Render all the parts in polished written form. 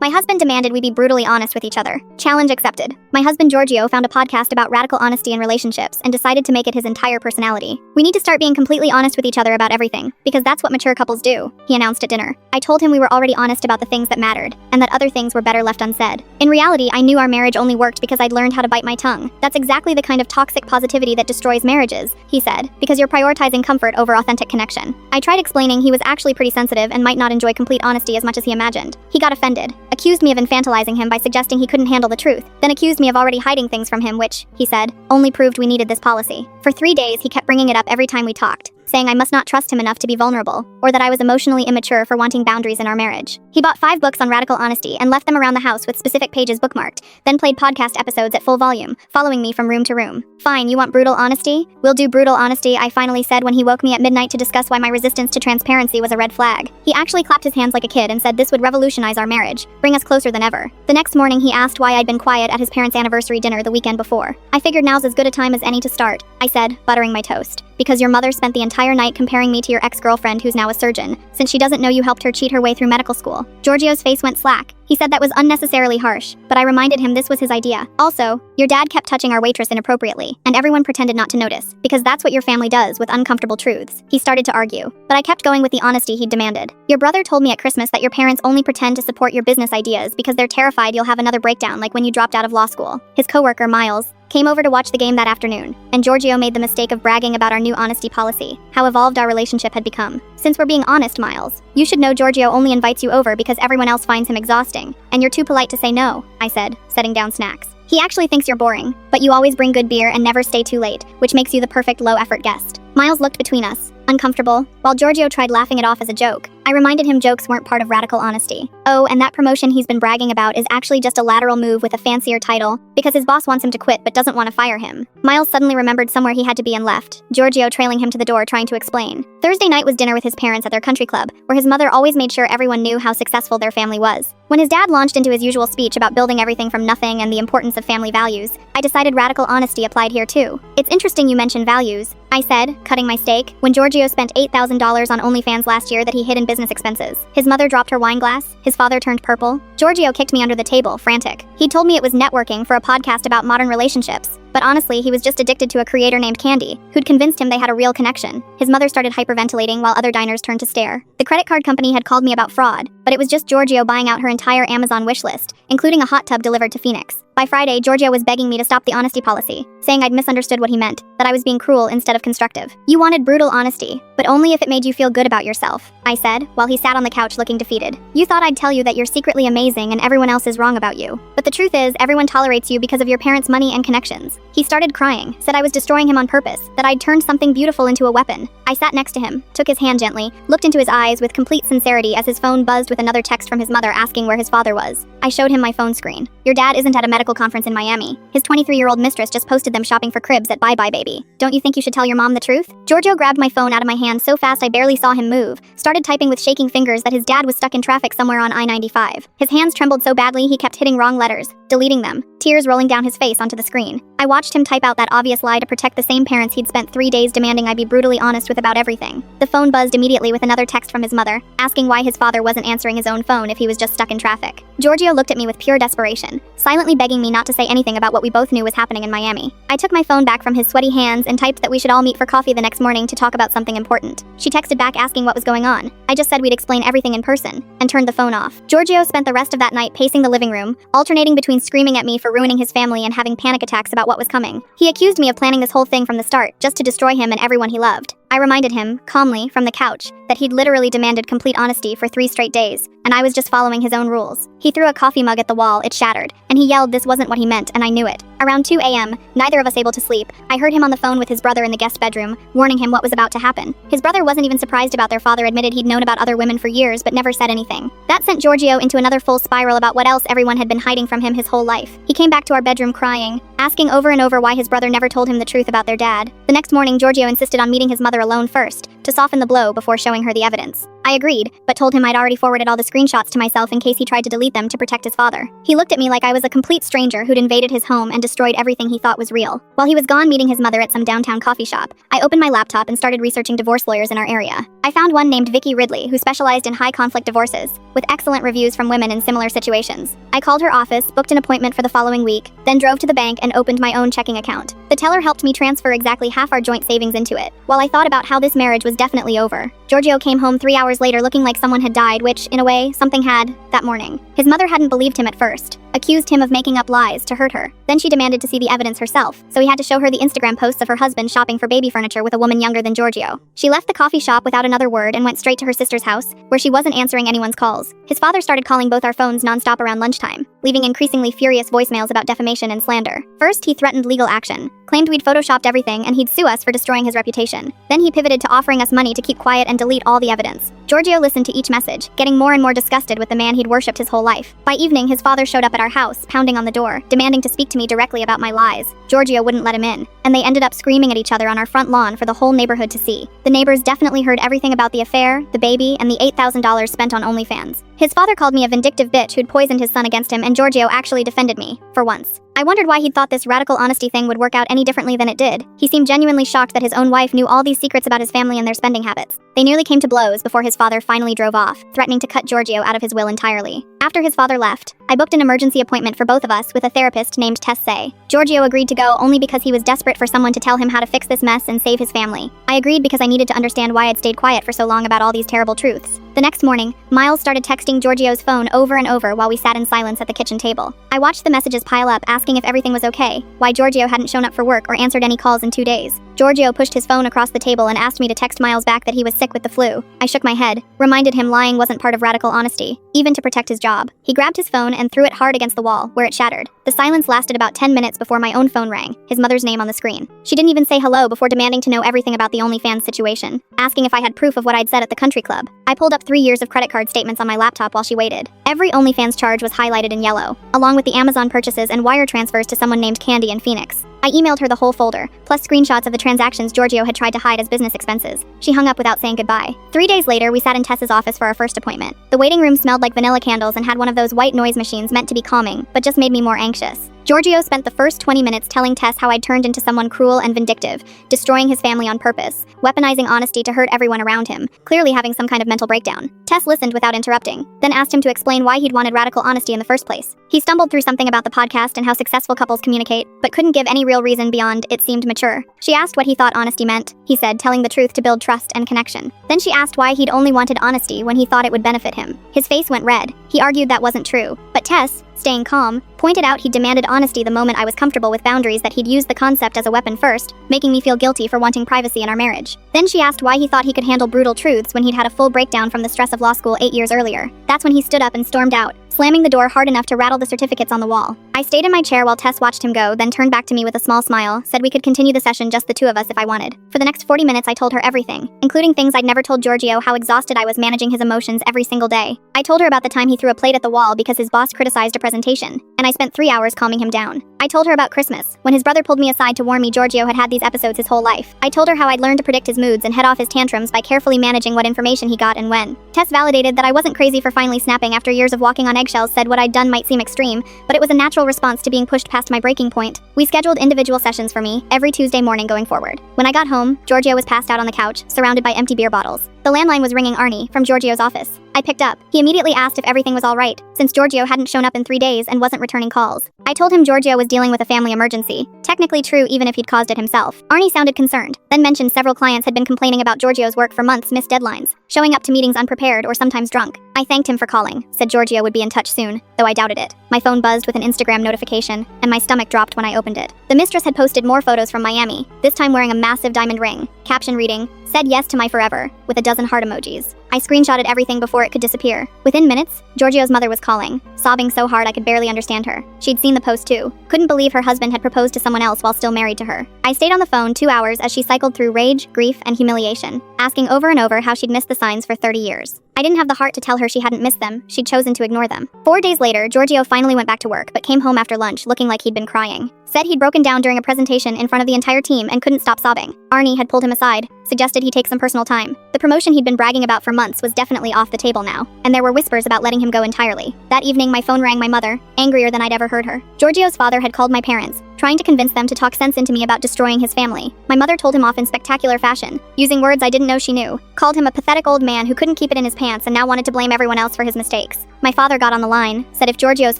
My husband demanded we be brutally honest with each other. Challenge accepted. My husband Giorgio found a podcast about radical honesty in relationships and decided to make it his entire personality. We need to start being completely honest with each other about everything, because that's what mature couples do, he announced at dinner. I told him we were already honest about the things that mattered, and that other things were better left unsaid. In reality, I knew our marriage only worked because I'd learned how to bite my tongue. That's exactly the kind of toxic positivity that destroys marriages, he said, because you're prioritizing comfort over authentic connection. I tried explaining he was actually pretty sensitive and might not enjoy complete honesty as much as he imagined. He got offended, accused me of infantilizing him by suggesting he couldn't handle the truth, then accused me of already hiding things from him which, he said, only proved we needed this policy. For 3 days he kept bringing it up every time we talked, saying I must not trust him enough to be vulnerable, or that I was emotionally immature for wanting boundaries in our marriage. He bought 5 books on radical honesty and left them around the house with specific pages bookmarked, then played podcast episodes at full volume, following me from room to room. Fine, you want brutal honesty? We'll do brutal honesty, I finally said when he woke me at midnight to discuss why my resistance to transparency was a red flag. He actually clapped his hands like a kid and said this would revolutionize our marriage, bring us closer than ever. The next morning he asked why I'd been quiet at his parents' anniversary dinner the weekend before. I figured now's as good a time as any to start, I said, buttering my toast. Because your mother spent the entire night comparing me to your ex-girlfriend who's now a surgeon, since she doesn't know you helped her cheat her way through medical school. Giorgio's face went slack. He said that was unnecessarily harsh, but I reminded him this was his idea. Also, your dad kept touching our waitress inappropriately, and everyone pretended not to notice, because that's what your family does with uncomfortable truths. He started to argue, but I kept going with the honesty he'd demanded. Your brother told me at Christmas that your parents only pretend to support your business ideas because they're terrified you'll have another breakdown like when you dropped out of law school. His coworker, Miles, came over to watch the game that afternoon, and Giorgio made the mistake of bragging about our new honesty policy, how evolved our relationship had become. Since we're being honest, Miles, you should know Giorgio only invites you over because everyone else finds him exhausting, and you're too polite to say no, I said, setting down snacks. He actually thinks you're boring, but you always bring good beer and never stay too late, which makes you the perfect low-effort guest. Miles looked between us, uncomfortable, while Giorgio tried laughing it off as a joke. I reminded him jokes weren't part of radical honesty. Oh, and that promotion he's been bragging about is actually just a lateral move with a fancier title, because his boss wants him to quit but doesn't want to fire him. Miles suddenly remembered somewhere he had to be and left, Giorgio trailing him to the door trying to explain. Thursday night was dinner with his parents at their country club, where his mother always made sure everyone knew how successful their family was. When his dad launched into his usual speech about building everything from nothing and the importance of family values, I decided radical honesty applied here too. It's interesting you mention values, I said, cutting my steak, when Giorgio spent $8,000 on OnlyFans last year that he hid in business expenses. His mother dropped her wine glass, his father turned purple. Giorgio kicked me under the table, frantic. He told me it was networking for a podcast about modern relationships. But honestly, he was just addicted to a creator named Candy, who'd convinced him they had a real connection. His mother started hyperventilating while other diners turned to stare. The credit card company had called me about fraud, but it was just Giorgio buying out her entire Amazon wishlist, including a hot tub delivered to Phoenix. By Friday, Giorgio was begging me to stop the honesty policy, saying I'd misunderstood what he meant, that I was being cruel instead of constructive. You wanted brutal honesty, but only if it made you feel good about yourself, I said, while he sat on the couch looking defeated. You thought I'd tell you that you're secretly amazing and everyone else is wrong about you. But the truth is, everyone tolerates you because of your parents' money and connections. He started crying, said I was destroying him on purpose, that I'd turned something beautiful into a weapon. I sat next to him, took his hand gently, looked into his eyes with complete sincerity as his phone buzzed with another text from his mother asking where his father was. I showed him my phone screen. Your dad isn't at a medical conference in Miami. His 23-year-old mistress just posted them shopping for cribs at Bye Bye Baby. Don't you think you should tell your mom the truth? Giorgio grabbed my phone out of my hand so fast I barely saw him move, started typing with shaking fingers that his dad was stuck in traffic somewhere on I-95. His hands trembled so badly he kept hitting wrong letters, deleting them, tears rolling down his face onto the screen. I watched him type out that obvious lie to protect the same parents he'd spent 3 days demanding I be brutally honest with about everything. The phone buzzed immediately with another text from his mother, asking why his father wasn't answering his own phone if he was just stuck in traffic. Giorgio looked at me with pure desperation, silently begging me not to say anything about what we both knew was happening in Miami. I took my phone back from his sweaty hands and typed that we should all meet for coffee the next morning to talk about something important. She texted back asking what was going on. I just said we'd explain everything in person, and turned the phone off. Giorgio spent the rest of that night pacing the living room, alternating between screaming at me for ruining his family and having panic attacks about what was coming. He accused me of planning this whole thing from the start, just to destroy him and everyone he loved. I reminded him, calmly, from the couch, that he'd literally demanded complete honesty for 3 straight days, and I was just following his own rules. He threw a coffee mug at the wall, it shattered, and he yelled this wasn't what he meant, and I knew it. Around 2 a.m., neither of us able to sleep, I heard him on the phone with his brother in the guest bedroom, warning him what was about to happen. His brother wasn't even surprised about their father admitted he'd known about other women for years but never said anything. That sent Giorgio into another full spiral about what else everyone had been hiding from him his whole life. He came back to our bedroom crying, asking over and over why his brother never told him the truth about their dad. The next morning, Giorgio insisted on meeting his mother alone first, to soften the blow before showing her the evidence. I agreed, but told him I'd already forwarded all the screenshots to myself in case he tried to delete them to protect his father. He looked at me like I was a complete stranger who'd invaded his home and destroyed everything he thought was real. While he was gone meeting his mother at some downtown coffee shop, I opened my laptop and started researching divorce lawyers in our area. I found one named Vicky Ridley who specialized in high-conflict divorces, with excellent reviews from women in similar situations. I called her office, booked an appointment for the following week, then drove to the bank and opened my own checking account. The teller helped me transfer exactly half our joint savings into it. While I thought about how this marriage was definitely over, Giorgio came home 3 hours later looking like someone had died, which, in a way, something had, that morning. His mother hadn't believed him at first, accused him of making up lies to hurt her. Then she demanded to see the evidence herself, so he had to show her the Instagram posts of her husband shopping for baby furniture with a woman younger than Giorgio. She left the coffee shop without another word and went straight to her sister's house, where she wasn't answering anyone's calls. His father started calling both our phones nonstop around lunchtime, leaving increasingly furious voicemails about defamation and slander. First, he threatened legal action, claimed we'd photoshopped everything and he'd sue us for destroying his reputation. Then he pivoted to offering us money to keep quiet and delete all the evidence. Giorgio listened to each message, getting more and more disgusted with the man he'd worshipped his whole life. By evening, his father showed up at our house, pounding on the door, demanding to speak to me directly about my lies. Giorgio wouldn't let him in, and they ended up screaming at each other on our front lawn for the whole neighborhood to see. The neighbors definitely heard everything about the affair, the baby, and the $8,000 spent on OnlyFans. His father called me a vindictive bitch who'd poisoned his son against him, and Giorgio actually defended me, for once. I wondered why he'd thought this radical honesty thing would work out any differently than it did. He seemed genuinely shocked that his own wife knew all these secrets about his family and their spending habits. They nearly came to blows before his father finally drove off, threatening to cut Giorgio out of his will entirely. After his father left, I booked an emergency appointment for both of us with a therapist named Tess Say. Giorgio agreed to go only because he was desperate for someone to tell him how to fix this mess and save his family. I agreed because I needed to understand why I'd stayed quiet for so long about all these terrible truths. The next morning, Miles started texting Giorgio's phone over and over while we sat in silence at the kitchen table. I watched the messages pile up, asking if everything was okay, why Giorgio hadn't shown up for work or answered any calls in 2 days. Giorgio pushed his phone across the table and asked me to text Miles back that he was sick with the flu. I shook my head, reminded him lying wasn't part of radical honesty, even to protect his job. He grabbed his phone and threw it hard against the wall, where it shattered. The silence lasted about 10 minutes before my own phone rang, his mother's name on the screen. She didn't even say hello before demanding to know everything about the OnlyFans situation, asking if I had proof of what I'd said at the country club. I pulled up 3 years of credit card statements on my laptop while she waited. Every OnlyFans charge was highlighted in yellow, along with the Amazon purchases and wire transfers to someone named Candy in Phoenix. I emailed her the whole folder, plus screenshots of the transactions Giorgio had tried to hide as business expenses. She hung up without saying goodbye. 3 days later, we sat in Tess's office for our first appointment. The waiting room smelled like vanilla candles and had one of those white noise machines meant to be calming, but just made me more anxious. Giorgio spent the first 20 minutes telling Tess how I'd turned into someone cruel and vindictive, destroying his family on purpose, weaponizing honesty to hurt everyone around him, clearly having some kind of mental breakdown. Tess listened without interrupting, then asked him to explain why he'd wanted radical honesty in the first place. He stumbled through something about the podcast and how successful couples communicate, but couldn't give any real reason beyond it seemed mature. She asked what he thought honesty meant. He said telling the truth to build trust and connection. Then she asked why he'd only wanted honesty when he thought it would benefit him. His face went red. He argued that wasn't true, but Tess, staying calm, pointed out he demanded honesty the moment I was comfortable with boundaries, that he'd used the concept as a weapon first, making me feel guilty for wanting privacy in our marriage. Then she asked why he thought he could handle brutal truths when he'd had a full breakdown from the stress of law school 8 years earlier. That's when he stood up and stormed out, slamming the door hard enough to rattle the certificates on the wall. I stayed in my chair while Tess watched him go, then turned back to me with a small smile, said we could continue the session just the two of us if I wanted. For the next 40 minutes I told her everything, including things I'd never told Giorgio, how exhausted I was managing his emotions every single day. I told her about the time he threw a plate at the wall because his boss criticized a presentation, and I spent 3 hours calming him down. I told her about Christmas, when his brother pulled me aside to warn me Giorgio had had these episodes his whole life. I told her how I'd learned to predict his moods and head off his tantrums by carefully managing what information he got and when. Tess validated that I wasn't crazy for finally snapping after years of walking on eggshells, said what I'd done might seem extreme, but it was a natural response to being pushed past my breaking point. We scheduled individual sessions for me every Tuesday morning going forward. When I got home, Giorgio was passed out on the couch, surrounded by empty beer bottles. The landline was ringing. Arnie, from Giorgio's office. I picked up. He immediately asked if everything was all right, since Giorgio hadn't shown up in 3 days and wasn't returning calls. I told him Giorgio was dealing with a family emergency. Technically true even if he'd caused it himself. Arnie sounded concerned, then mentioned several clients had been complaining about Giorgio's work for months, missed deadlines, showing up to meetings unprepared or sometimes drunk. I thanked him for calling, said Giorgio would be in touch soon, though I doubted it. My phone buzzed with an Instagram notification, and my stomach dropped when I opened it. The mistress had posted more photos from Miami, this time wearing a massive diamond ring, caption reading, "Said yes to my forever," with a dozen heart emojis. I screenshotted everything before it could disappear. Within minutes, Giorgio's mother was calling, sobbing so hard I could barely understand her. She'd seen the post too. Couldn't believe her husband had proposed to someone else while still married to her. I stayed on the phone 2 hours as she cycled through rage, grief, and humiliation. asking over and over how she'd missed the signs for 30 years. I didn't have the heart to tell her she hadn't missed them, she'd chosen to ignore them. 4 days later, Giorgio finally went back to work, but came home after lunch looking like he'd been crying. Said he'd broken down during a presentation in front of the entire team and couldn't stop sobbing. Arnie had pulled him aside, suggested he take some personal time. The promotion he'd been bragging about for months was definitely off the table now, and there were whispers about letting him go entirely. That evening, my phone rang my mother, angrier than I'd ever heard her. Giorgio's father had called my parents, trying to convince them to talk sense into me about destroying his family. My mother told him off in spectacular fashion, using words I didn't know she knew, called him a pathetic old man who couldn't keep it in his pants and now wanted to blame everyone else for his mistakes. My father got on the line, said if Giorgio's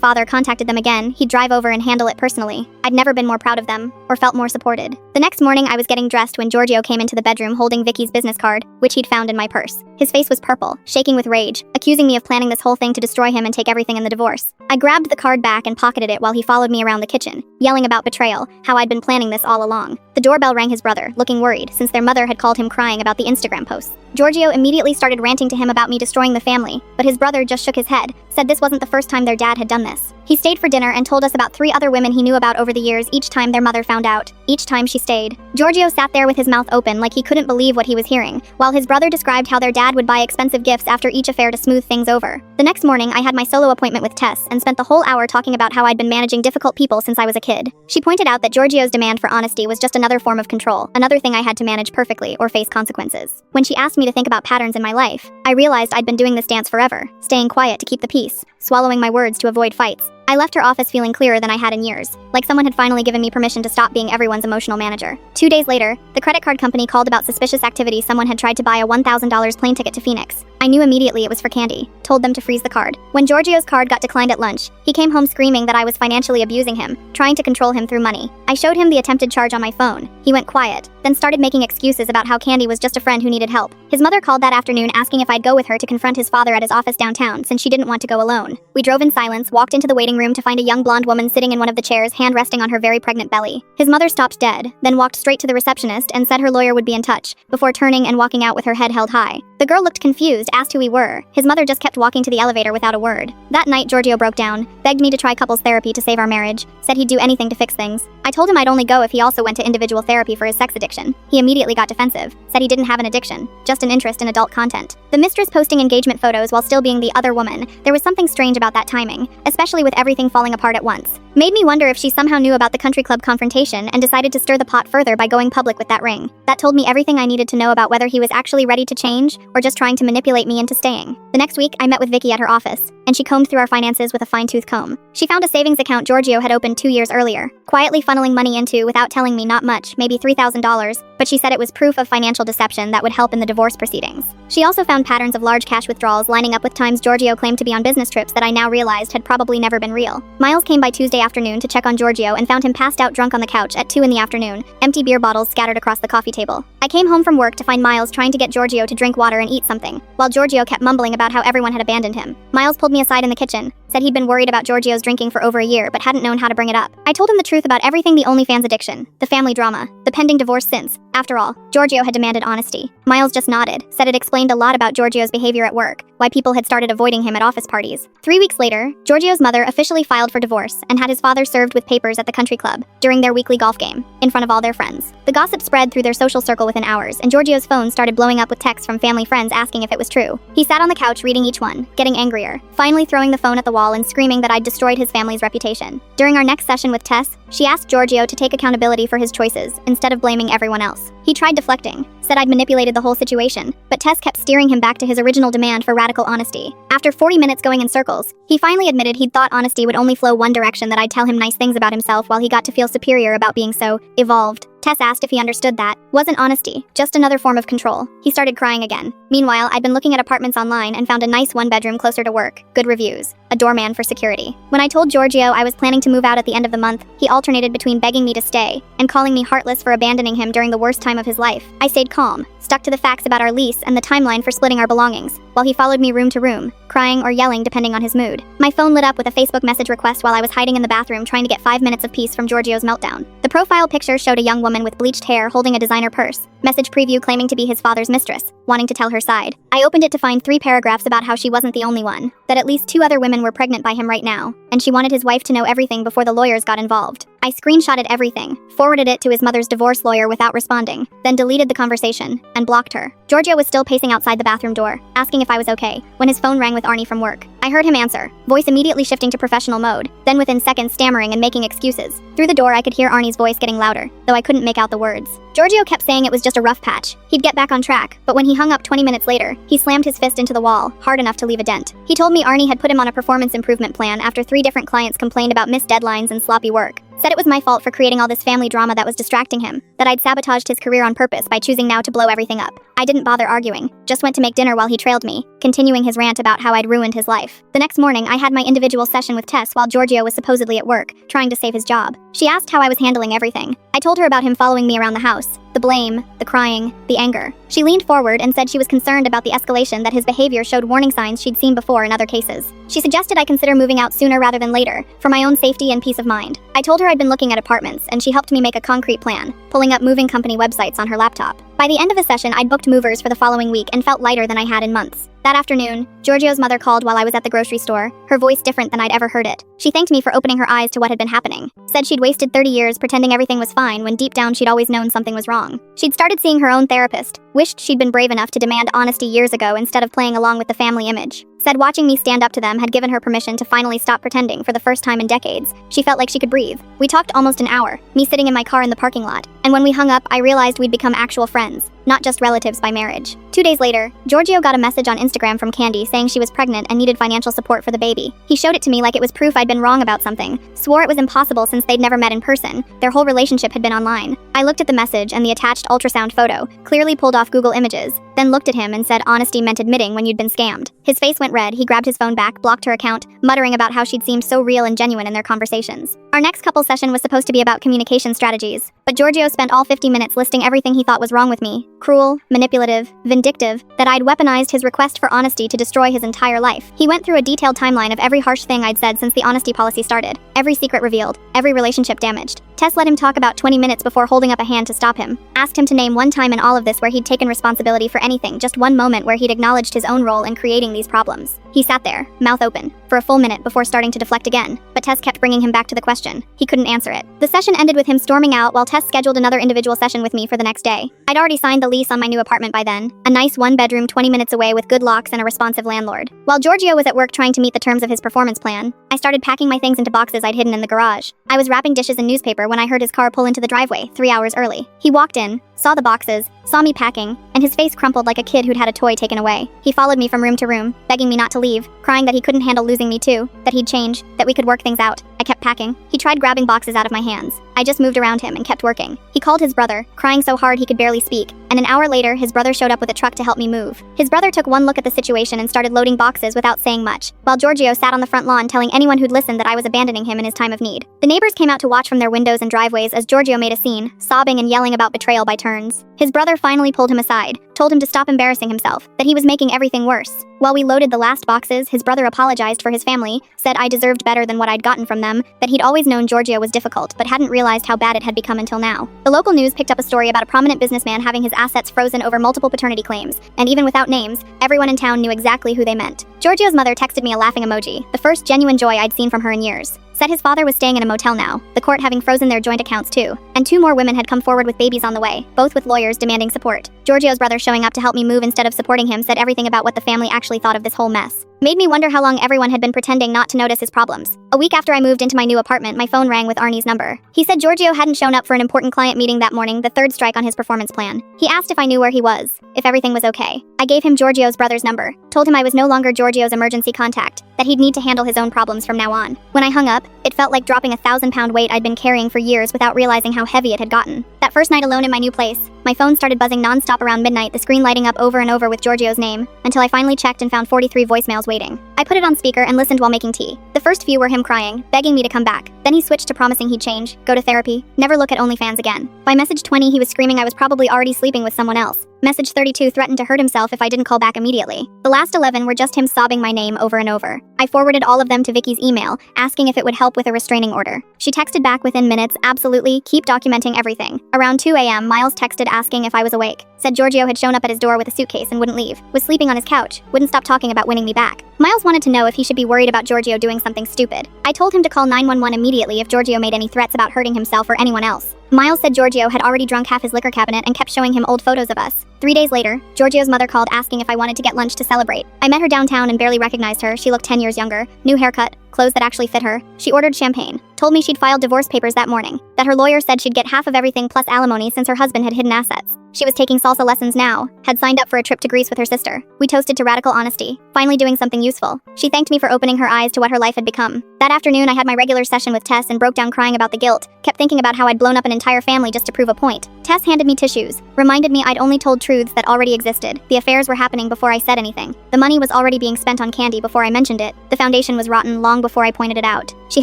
father contacted them again, he'd drive over and handle it personally. I'd never been more proud of them, or felt more supported. The next morning, I was getting dressed when Giorgio came into the bedroom holding Vicky's business card, which he'd found in my purse. His face was purple, shaking with rage, accusing me of planning this whole thing to destroy him and take everything in the divorce. I grabbed the card back and pocketed it while he followed me around the kitchen, yelling about betrayal, how I'd been planning this all along. The doorbell rang his brother, looking worried, since their mother had called him crying about the Instagram posts. Giorgio immediately started ranting to him about me destroying the family, but his brother just shook his head, said this wasn't the first time their dad had done this. He stayed for dinner and told us about 3 other women he knew about over the years each time their mother found out, each time she stayed. Giorgio sat there with his mouth open like he couldn't believe what he was hearing, while his brother described how their dad would buy expensive gifts after each affair to smooth things over. The next morning, I had my solo appointment with Tess and spent the whole hour talking about how I'd been managing difficult people since I was a kid. She pointed out that Giorgio's demand for honesty was just another form of control, another thing I had to manage perfectly or face consequences. When she asked me to think about patterns in my life, I realized I'd been doing this dance forever, staying quiet to keep the peace, swallowing my words to avoid fights. I left her office feeling clearer than I had in years, like someone had finally given me permission to stop being everyone's emotional manager. 2 days later, the credit card company called about suspicious activity. Someone had tried to buy a $1,000 plane ticket to Phoenix. I knew immediately it was for Candy, told them to freeze the card. When Giorgio's card got declined at lunch, he came home screaming that I was financially abusing him, trying to control him through money. I showed him the attempted charge on my phone. He went quiet, then started making excuses about how Candy was just a friend who needed help. His mother called that afternoon asking if I'd go with her to confront his father at his office downtown since she didn't want to go alone. We drove in silence, walked into the waiting room to find a young blonde woman sitting in one of the chairs, hand resting on her very pregnant belly. His mother stopped dead, then walked straight to the receptionist and said her lawyer would be in touch, before turning and walking out with her head held high. The girl looked confused, asked who we were. His mother just kept walking to the elevator without a word. That night, Giorgio broke down, begged me to try couples therapy to save our marriage, said he'd do anything to fix things. I told him I'd only go if he also went to individual therapy for his sex addiction. He immediately got defensive, said he didn't have an addiction, just an interest in adult content. The mistress posting engagement photos while still being the other woman, there was something strange about that timing, especially with everything falling apart at once. Made me wonder if she somehow knew about the country club confrontation and decided to stir the pot further by going public with that ring. That told me everything I needed to know about whether he was actually ready to change or just trying to manipulate me into staying. The next week, I met with Vicky at her office, and she combed through our finances with a fine-tooth comb. She found a savings account Giorgio had opened 2 years earlier, quietly funneling money into without telling me not much, maybe $3,000, but she said it was proof of financial deception that would help in the divorce proceedings. She also found patterns of large cash withdrawals lining up with times Giorgio claimed to be on business trips that I now realized had probably never been real. Miles came by Tuesday afternoon to check on Giorgio and found him passed out drunk on the couch at 2 in the afternoon, empty beer bottles scattered across the coffee table. I came home from work to find Miles trying to get Giorgio to drink water and eat something, while Giorgio kept mumbling about how everyone had abandoned him. Miles pulled me aside in the kitchen, said he'd been worried about Giorgio's drinking for over a year but hadn't known how to bring it up. I told him the truth about everything: the OnlyFans addiction, the family drama, the pending divorce since, after all, Giorgio had demanded honesty. Miles just nodded, said it explained a lot about Giorgio's behavior at work, why people had started avoiding him at office parties. 3 weeks later, Giorgio's mother officially filed for divorce and had his father served with papers at the country club during their weekly golf game, in front of all their friends. The gossip spread through their social circle within hours, and Giorgio's phone started blowing up with texts from family friends asking if it was true. He sat on the couch reading each one, getting angrier, finally throwing the phone at the wall and screaming that I'd destroyed his family's reputation. During our next session with Tess, she asked Giorgio to take accountability for his choices, instead of blaming everyone else. He tried deflecting, said I'd manipulated the whole situation, but Tess kept steering him back to his original demand for radical honesty. After 40 minutes going in circles, he finally admitted he'd thought honesty would only flow one direction, that I'd tell him nice things about himself while he got to feel superior about being so evolved. Tess asked if he understood that wasn't honesty, just another form of control. He started crying again. Meanwhile, I'd been looking at apartments online and found a nice one-bedroom closer to work, good reviews, a doorman for security. When I told Giorgio I was planning to move out at the end of the month, he alternated between begging me to stay and calling me heartless for abandoning him during the worst time of his life. I stayed calm, stuck to the facts about our lease and the timeline for splitting our belongings, while he followed me room to room, crying or yelling depending on his mood. My phone lit up with a Facebook message request while I was hiding in the bathroom trying to get 5 minutes of peace from Giorgio's meltdown. The profile picture showed a young woman with bleached hair holding a designer purse. Message preview claiming to be his father's mistress, wanting to tell her side. I opened it to find 3 paragraphs about how she wasn't the only one, that at least 2 other women were pregnant by him right now, and she wanted his wife to know everything before the lawyers got involved. I screenshotted everything, forwarded it to his mother's divorce lawyer without responding, then deleted the conversation, and blocked her. Giorgio was still pacing outside the bathroom door, asking if I was okay, when his phone rang with Arnie from work. I heard him answer, voice immediately shifting to professional mode, then within seconds stammering and making excuses. Through the door I could hear Arnie's voice getting louder, though I couldn't make out the words. Giorgio kept saying it was just a rough patch. He'd get back on track, but when he hung up 20 minutes later, he slammed his fist into the wall, hard enough to leave a dent. He told me Arnie had put him on a performance improvement plan after 3 different clients complained about missed deadlines and sloppy work. Said it was my fault for creating all this family drama that was distracting him, that I'd sabotaged his career on purpose by choosing now to blow everything up. I didn't bother arguing, just went to make dinner while he trailed me, continuing his rant about how I'd ruined his life. The next morning, I had my individual session with Tess while Giorgio was supposedly at work, trying to save his job. She asked how I was handling everything. I told her about him following me around the house, the blame, the crying, the anger. She leaned forward and said she was concerned about the escalation, that his behavior showed warning signs she'd seen before in other cases. She suggested I consider moving out sooner rather than later, for my own safety and peace of mind. I told her I'd been looking at apartments, and she helped me make a concrete plan, pulling up moving company websites on her laptop. By the end of the session, I'd booked movers for the following week and felt lighter than I had in months. That afternoon, Giorgio's mother called while I was at the grocery store, her voice different than I'd ever heard it. She thanked me for opening her eyes to what had been happening. Said she'd wasted 30 years pretending everything was fine when deep down she'd always known something was wrong. She'd started seeing her own therapist, wished she'd been brave enough to demand honesty years ago instead of playing along with the family image. Said watching me stand up to them had given her permission to finally stop pretending for the first time in decades. She felt like she could breathe. We talked almost an hour, me sitting in my car in the parking lot, and when we hung up, I realized we'd become actual friends, not just relatives by marriage. 2 days later, Giorgio got a message on Instagram from Candy saying she was pregnant and needed financial support for the baby. He showed it to me like it was proof I'd been wrong about something, swore it was impossible since they'd never met in person, their whole relationship had been online. I looked at the message and the attached ultrasound photo, clearly pulled off Google Images, then looked at him and said honesty meant admitting when you'd been scammed. His face went red, he grabbed his phone back, blocked her account, muttering about how she'd seemed so real and genuine in their conversations. Our next couple session was supposed to be about communication strategies, but Giorgio spent all 50 minutes listing everything he thought was wrong with me, cruel, manipulative, vindictive, that I'd weaponized his request for honesty to destroy his entire life. He went through a detailed timeline of every harsh thing I'd said since the honesty policy started, every secret revealed, every relationship damaged. Tess let him talk about 20 minutes before holding up a hand to stop him. Asked him to name one time in all of this where he'd taken responsibility for anything, just one moment where he'd acknowledged his own role in creating these problems. He sat there, mouth open, for a full minute before starting to deflect again, but Tess kept bringing him back to the question. He couldn't answer it. The session ended with him storming out while Tess scheduled another individual session with me for the next day. I'd already signed the lease on my new apartment by then, a nice 1-bedroom 20 minutes away with good locks and a responsive landlord. While Giorgio was at work trying to meet the terms of his performance plan, I started packing my things into boxes I'd hidden in the garage. I was wrapping dishes in newspaper when I heard his car pull into the driveway 3 hours early. He walked in, saw the boxes, saw me packing, and his face crumpled like a kid who'd had a toy taken away. He followed me from room to room, begging me not to leave, crying that he couldn't handle losing me too, that he'd change, that we could work things out. I kept packing. He tried grabbing boxes out of my hands. I just moved around him and kept working. He called his brother, crying so hard he could barely speak, and an hour later his brother showed up with a truck to help me move. His brother took one look at the situation and started loading boxes without saying much, while Giorgio sat on the front lawn telling anyone who'd listened that I was abandoning him in his time of need. The neighbors came out to watch from their windows and driveways as Giorgio made a scene, sobbing and yelling about betrayal by turns. His brother finally pulled him aside, told him to stop embarrassing himself, that he was making everything worse. While we loaded the last boxes, his brother apologized for his family, said I deserved better than what I'd gotten from them, that he'd always known Giorgio was difficult but hadn't realized how bad it had become until now. The local news picked up a story about a prominent businessman having his assets frozen over multiple paternity claims, and even without names, everyone in town knew exactly who they meant. Giorgio's mother texted me a laughing emoji, the first genuine joy I'd seen from her in years. Said his father was staying in a motel now, the court having frozen their joint accounts too, and 2 more women had come forward with babies on the way, both with lawyers demanding support. Giorgio's brother showing up to help me move instead of supporting him said everything about what the family actually thought of this whole mess. Made me wonder how long everyone had been pretending not to notice his problems. A week after I moved into my new apartment, my phone rang with Arnie's number. He said Giorgio hadn't shown up for an important client meeting that morning, the 3rd strike on his performance plan. He asked if I knew where he was, if everything was okay. I gave him Giorgio's brother's number, told him I was no longer Giorgio's emergency contact, that he'd need to handle his own problems from now on. When I hung up, it felt like dropping a 1,000-pound weight I'd been carrying for years without realizing how heavy it had gotten. That first night alone in my new place, my phone started buzzing nonstop around midnight, the screen lighting up over and over with Giorgio's name, until I finally checked and found 43 voicemails waiting. I put it on speaker and listened while making tea. The first few were him crying, begging me to come back. Then he switched to promising he'd change, go to therapy, never look at OnlyFans again. By message 20 he was screaming I was probably already sleeping with someone else. Message 32 threatened to hurt himself if I didn't call back immediately. The last 11 were just him sobbing my name over and over. I forwarded all of them to Vicky's email, asking if it would help with a restraining order. She texted back within minutes, absolutely, keep documenting everything. Around 2 a.m., Miles texted asking if I was awake. Said Giorgio had shown up at his door with a suitcase and wouldn't leave. Was sleeping on his couch. Wouldn't stop talking about winning me back. Miles wanted to know if he should be worried about Giorgio doing something stupid. I told him to call 911 immediately if Giorgio made any threats about hurting himself or anyone else. Miles said Giorgio had already drunk half his liquor cabinet and kept showing him old photos of us. 3 days later, Giorgio's mother called asking if I wanted to get lunch to celebrate. I met her downtown and barely recognized her. She looked 10 years younger, new haircut, clothes that actually fit her. She ordered champagne, told me she'd filed divorce papers that morning, that her lawyer said she'd get half of everything plus alimony since her husband had hidden assets. She was taking salsa lessons now, had signed up for a trip to Greece with her sister. We toasted to radical honesty, finally doing something useful. She thanked me for opening her eyes to what her life had become. That afternoon, I had my regular session with Tess and broke down crying about the guilt, kept thinking about how I'd blown up an entire family just to prove a point. Tess handed me tissues, reminded me I'd only told truths that already existed. The affairs were happening before I said anything. The money was already being spent on candy before I mentioned it. The foundation was rotten long before I pointed it out. She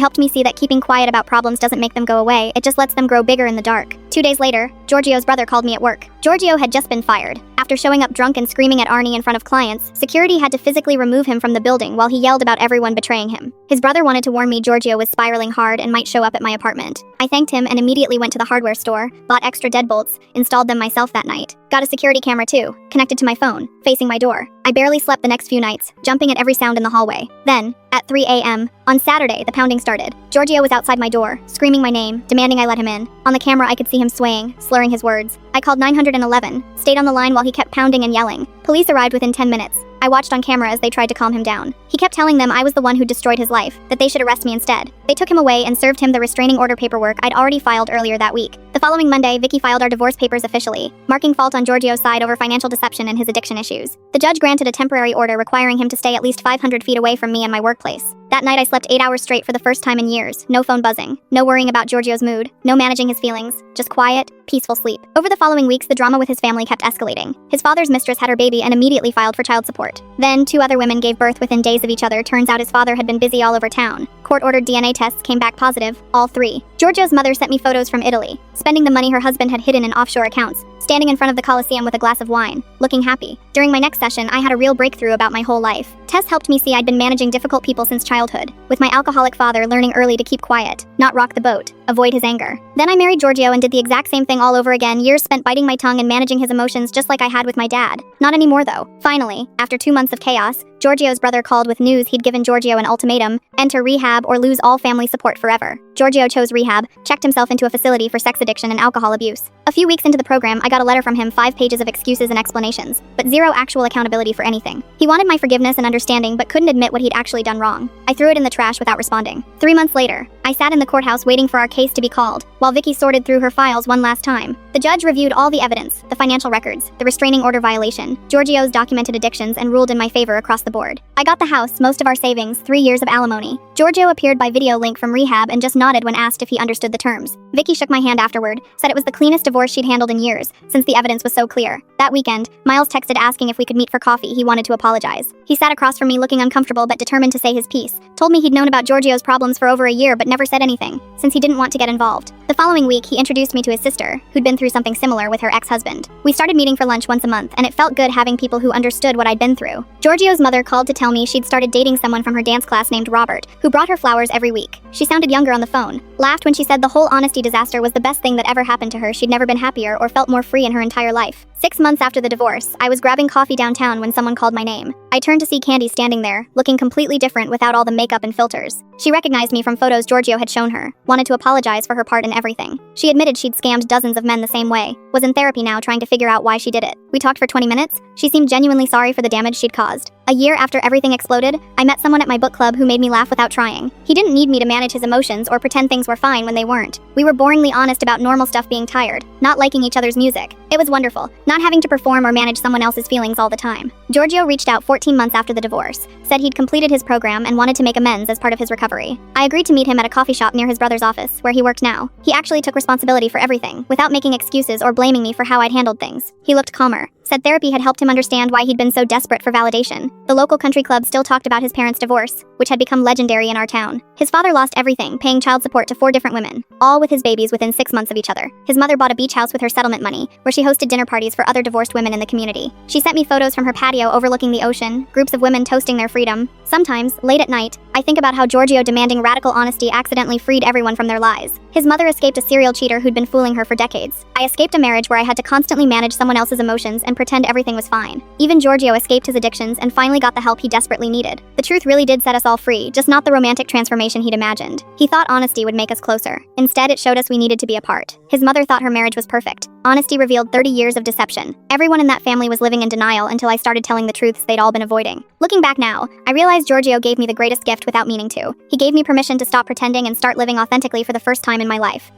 helped me see that keeping quiet about problems doesn't make them go away, it just lets them grow bigger in the dark. 2 days later, Giorgio's brother called me at work. Giorgio had just been fired. After showing up drunk and screaming at Arnie in front of clients, security had to physically remove him from the building while he yelled about everyone betraying him. His brother wanted to warn me Giorgio was spiraling hard and might show up at my apartment. I thanked him and immediately went to the hardware store, bought extra deadbolts, installed them myself that night. Got a security camera too, connected to my phone, facing my door. I barely slept the next few nights, jumping at every sound in the hallway. Then, at 3 a.m., on Saturday, the pounding started. Giorgio was outside my door, screaming my name, demanding I let him in. On the camera, I could see him swaying, slurring his words. I called 911, stayed on the line while he kept pounding and yelling. Police arrived within 10 minutes. I watched on camera as they tried to calm him down. He kept telling them I was the one who destroyed his life, that they should arrest me instead. They took him away and served him the restraining order paperwork I'd already filed earlier that week. The following Monday, Vicky filed our divorce papers officially, marking fault on Giorgio's side over financial deception and his addiction issues. The judge granted a temporary order requiring him to stay at least 500 feet away from me and my workplace. That night I slept 8 hours straight for the first time in years. No phone buzzing, no worrying about Giorgio's mood, no managing his feelings, just quiet, peaceful sleep. Over the following weeks, the drama with his family kept escalating. His father's mistress had her baby and immediately filed for child support. Then, 2 other women gave birth within days of each other. Turns out his father had been busy all over town. Court-ordered DNA tests came back positive, all 3. Giorgio's mother sent me photos from Italy, spending the money her husband had hidden in offshore accounts, standing in front of the Colosseum with a glass of wine, looking happy. During my next session, I had a real breakthrough about my whole life. Tess helped me see I'd been managing difficult people since childhood, with my alcoholic father learning early to keep quiet, not rock the boat, avoid his anger. Then I married Giorgio and did the exact same thing all over again, years spent biting my tongue and managing his emotions just like I had with my dad. Not anymore though. Finally, after 2 months of chaos, Giorgio's brother called with news he'd given Giorgio an ultimatum: enter rehab or lose all family support forever. Giorgio chose rehab, checked himself into a facility for sex addiction and alcohol abuse. A few weeks into the program, I got a letter from him, 5 pages of excuses and explanations, but 0 actual accountability for anything. He wanted my forgiveness and understanding, but couldn't admit what he'd actually done wrong. I threw it in the trash without responding. 3 months later, I sat in the courthouse waiting for our case to be called, while Vicky sorted through her files one last time. The judge reviewed all the evidence, the financial records, the restraining order violation, Giorgio's documented addictions, and ruled in my favor across the board. I got the house, most of our savings, 3 years of alimony. Giorgio appeared by video link from rehab and just nodded when asked if he understood the terms. Vicky shook my hand afterward, said it was the cleanest divorce she'd handled in years, since the evidence was so clear. That weekend, Miles texted asking if we could meet for coffee. He wanted to apologize. He sat across from me looking uncomfortable but determined to say his piece. Told me he'd known about Giorgio's problems for over a year but never said anything, since he didn't want to get involved. The following week, he introduced me to his sister, who'd been through something similar with her ex-husband. We started meeting for lunch once a month, and it felt good having people who understood what I'd been through. Giorgio's mother called to tell me she'd started dating someone from her dance class named Robert, who brought her flowers every week. She sounded younger on the phone, laughed when she said the whole honesty disaster was the best thing that ever happened to her. She'd never been happier or felt more free in her entire life. 6 months after the divorce, I was grabbing coffee downtown when someone called my name. I turned to see Candy standing there, looking completely different without all the makeup and filters. She recognized me from photos Giorgio had shown her, wanted to apologize for her part in everything. She admitted she'd scammed dozens of men the same way, was in therapy now trying to figure out why she did it. We talked for 20 minutes. She seemed genuinely sorry for the damage she'd caused. A year after everything exploded, I met someone at my book club who made me laugh without trying. He didn't need me to manage his emotions or pretend things were fine when they weren't. We were boringly honest about normal stuff, being tired, not liking each other's music. It was wonderful, not having to perform or manage someone else's feelings all the time. Giorgio reached out 14 months after the divorce, said he'd completed his program and wanted to make amends as part of his recovery. I agreed to meet him at a coffee shop near his brother's office, where he worked now. He actually took responsibility for everything, without making excuses or blaming me for how I'd handled things. He looked calmer, said therapy had helped him understand why he'd been so desperate for validation. The local country club still talked about his parents' divorce, which had become legendary in our town. His father lost everything, paying child support to 4 different women, all with his babies within 6 months of each other. His mother bought a beach house with her settlement money, where she hosted dinner parties for other divorced women in the community. She sent me photos from her patio overlooking the ocean, celebration, groups of women toasting their freedom. Sometimes, late at night, I think about how Giorgio demanding radical honesty accidentally freed everyone from their lies. His mother escaped a serial cheater who'd been fooling her for decades. I escaped a marriage where I had to constantly manage someone else's emotions and pretend everything was fine. Even Giorgio escaped his addictions and finally got the help he desperately needed. The truth really did set us all free, just not the romantic transformation he'd imagined. He thought honesty would make us closer. Instead, it showed us we needed to be apart. His mother thought her marriage was perfect. Honesty revealed 30 years of deception. Everyone in that family was living in denial until I started telling the truths they'd all been avoiding. Looking back now, I realized Giorgio gave me the greatest gift without meaning to. He gave me permission to stop pretending and start living authentically for the first time in my life.